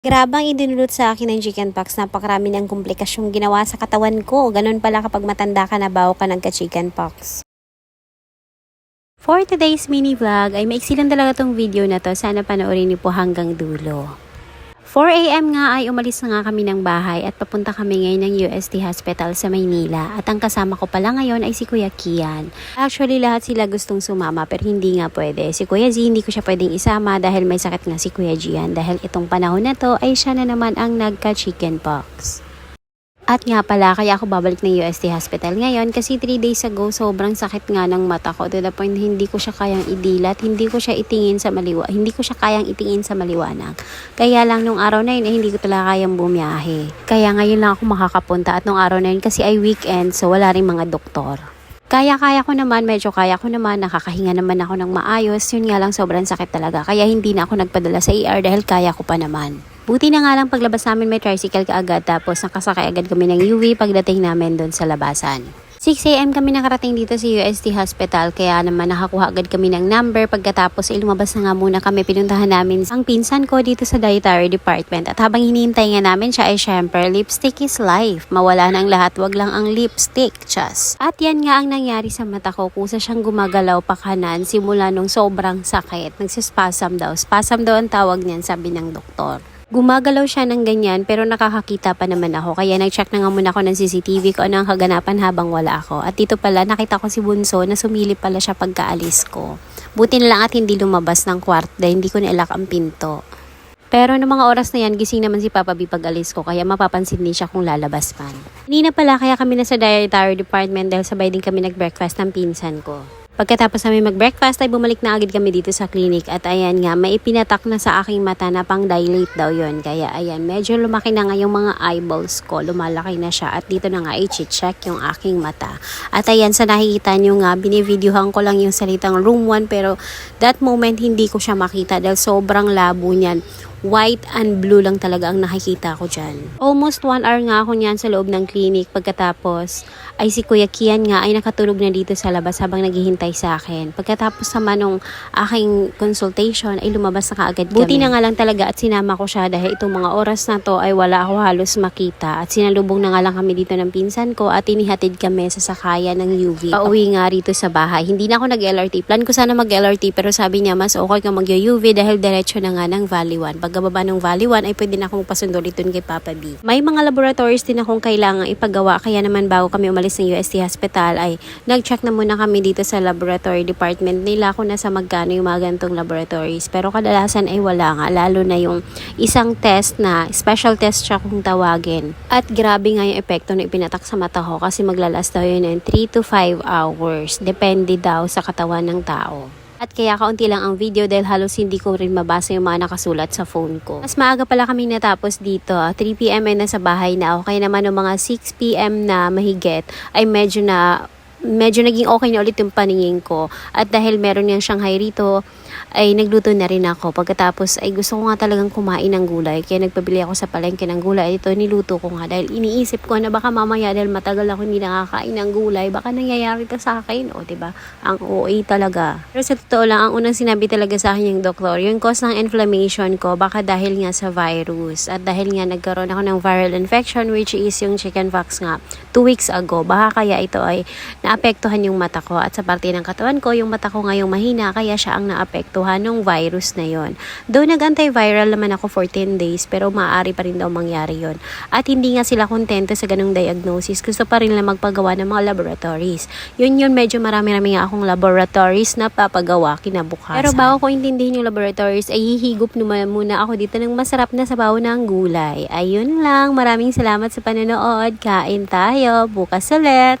Grabang idinulot sa akin ng chickenpox, napakarami ng komplikasyong ginawa sa katawan ko. Ganun pala kapag matanda ka na bago ka nagka-chickenpox. For today's mini vlog ay maiksi lang talaga tong video na to. Sana panoorin niyo po hanggang dulo. 4 AM nga ay umalis na nga kami ng bahay at papunta kami ngayon ng UST Hospital sa Maynila. At ang kasama ko pala ngayon ay si Kuya Kian. Actually lahat sila gustong sumama pero hindi nga pwede. Si Kuya Z hindi ko siya pwedeng isama dahil may sakit nga si Kuya Gian. Dahil itong panahon na to ay siya na naman ang nagka-chickenpox. At nga pala, kaya ako babalik ng UST Hospital ngayon kasi 3 days ago, sobrang sakit nga ng mata ko. To the point, hindi ko siya kayang idilat, hindi ko siya kayang itingin sa maliwanag. Kaya lang nung araw na yun, hindi ko talaga kayang bumiyahe. Kaya ngayon lang ako makakapunta at nung araw na yun kasi ay weekend, so wala rin mga doktor. Kaya ko naman, nakakahinga naman ako ng maayos. Yun nga lang, sobrang sakit talaga. Kaya hindi na ako nagpadala sa ER dahil kaya ko pa naman. Buti na nga lang paglabas namin may tricycle kaagad tapos nakasakay agad kami ng UV pagdating namin doon sa labasan. 6 AM kami nakarating dito sa UST Hospital kaya naman nakakuha agad kami ng number. Pagkatapos lumabas na nga muna kami, pinuntahan namin ang pinsan ko dito sa dietary department. At habang hinihintay nga namin siya ay syempre, lipstick is life. Mawala na ang lahat, wag lang ang lipstick, chas. At yan nga ang nangyari sa mata ko, kusa siyang gumagalaw pa kanan simula nung sobrang sakit. Nagsispasm daw. Spasm daw ang tawag niyan, sabi ng doktor. Gumagalaw siya ng ganyan pero nakakakita pa naman ako. Kaya nag-check na nga muna ako ng CCTV ko ano ang kaganapan habang wala ako. At dito pala nakita ko si Bunso na sumilip pala siya pagkaalis ko. Buti na lang at hindi lumabas ng kwarto dahil hindi ko nailak ang pinto. Pero noong mga oras na yan, gising naman si Papa B pag-alis ko kaya mapapansin din siya kung lalabas man. Hindi na pala kaya kami nasa dietary department dahil sabay din kami nag-breakfast ng pinsan ko. Pagkatapos namin mag-breakfast ay bumalik na agad kami dito sa clinic at ayan nga, may ipinatak na sa aking mata na pang dilate daw yon. Kaya ayan, medyo lumaki na nga yung mga eyeballs ko, lumalaki na siya at dito na nga i-check yung aking mata. At ayan, sa nakikita nyo nga, binivideohan ko lang yung salitang room 1 pero that moment hindi ko siya makita dahil sobrang labo niyan. White and blue lang talaga ang nakikita ko dyan. Almost 1 hour nga ako niyan sa loob ng clinic. Pagkatapos ay si Kuya Kian nga ay nakatulog na dito sa labas habang naghihintay sa akin. Pagkatapos naman nung aking consultation ay lumabas na kaagad kami. Buti na nga lang talaga at sinama ko siya dahil itong mga oras na to ay wala ako halos makita. At sinalubong na nga lang kami dito ng pinsan ko at inihatid kami sa sakayan ng UV. Pauwi nga rito sa bahay. Hindi na ako nag-LRT. Plan ko sana mag-LRT pero sabi niya mas okay ka mag-UV dahil diretso na nga ng Valley 1. Pagkababa ng Valley 1 ay pwede na akong pasundo dito kay Papa B. May mga laboratories din akong kailangang ipagawa kaya naman bago kami umalis ng UST Hospital ay nag-check na muna kami dito sa laboratory department nila kung nasa magkano yung mga ganitong laboratories. Pero kadalasan ay wala nga, lalo na yung isang test na special test siya kung tawagin. At grabe nga yung epekto na ipinatak sa mata ko kasi maglalas daw yun ng 3 to 5 hours. Depende daw sa katawan ng tao. At kaya kaunti lang ang video dahil halos hindi ko rin mabasa yung mga nakasulat sa phone ko. Mas maaga pala kami natapos dito. 3 PM ay nasa bahay na ako. Kaya naman ng mga 6 PM na mahigit ay medyo naging okay na ulit yung paningin ko. At dahil meron yung Shanghai rito, ay nagluto na rin ako. Pagkatapos ay gusto ko nga talagang kumain ng gulay. Kaya nagpabili ako sa palengke ng gulay. Ito niluto ko nga dahil iniisip ko na baka mamaya dahil matagal ako hindi nakakain ng gulay, baka nangyayari to sa akin. O diba? Ang OA talaga. Pero sa totoo lang, ang unang sinabi talaga sa akin yung doktor, yung cause ng inflammation ko, baka dahil nga sa virus. At dahil nga nagkaroon ako ng viral infection which is yung chickenpox nga 2 weeks ago. Baka kaya ito ay naapektuhan yung mata ko. At sa parte ng katawan ko, yung mata ko ngayong mahina kaya siya ang naapektuhan ng virus na yon. Though nag-antiviral naman ako for 10 days pero maaari pa rin daw mangyari yon. At hindi nga sila kontento sa ganung diagnosis. Gusto pa rin lang magpagawa ng mga laboratories. Yun medyo marami-rami nga akong laboratories na papagawa kinabukasan. Pero bago ko intindihin yung laboratories ay hihigop naman muna ako dito ng masarap na sabaw ng gulay. Ayun lang. Maraming salamat sa panonood. Kain tayo. Bukas ulit.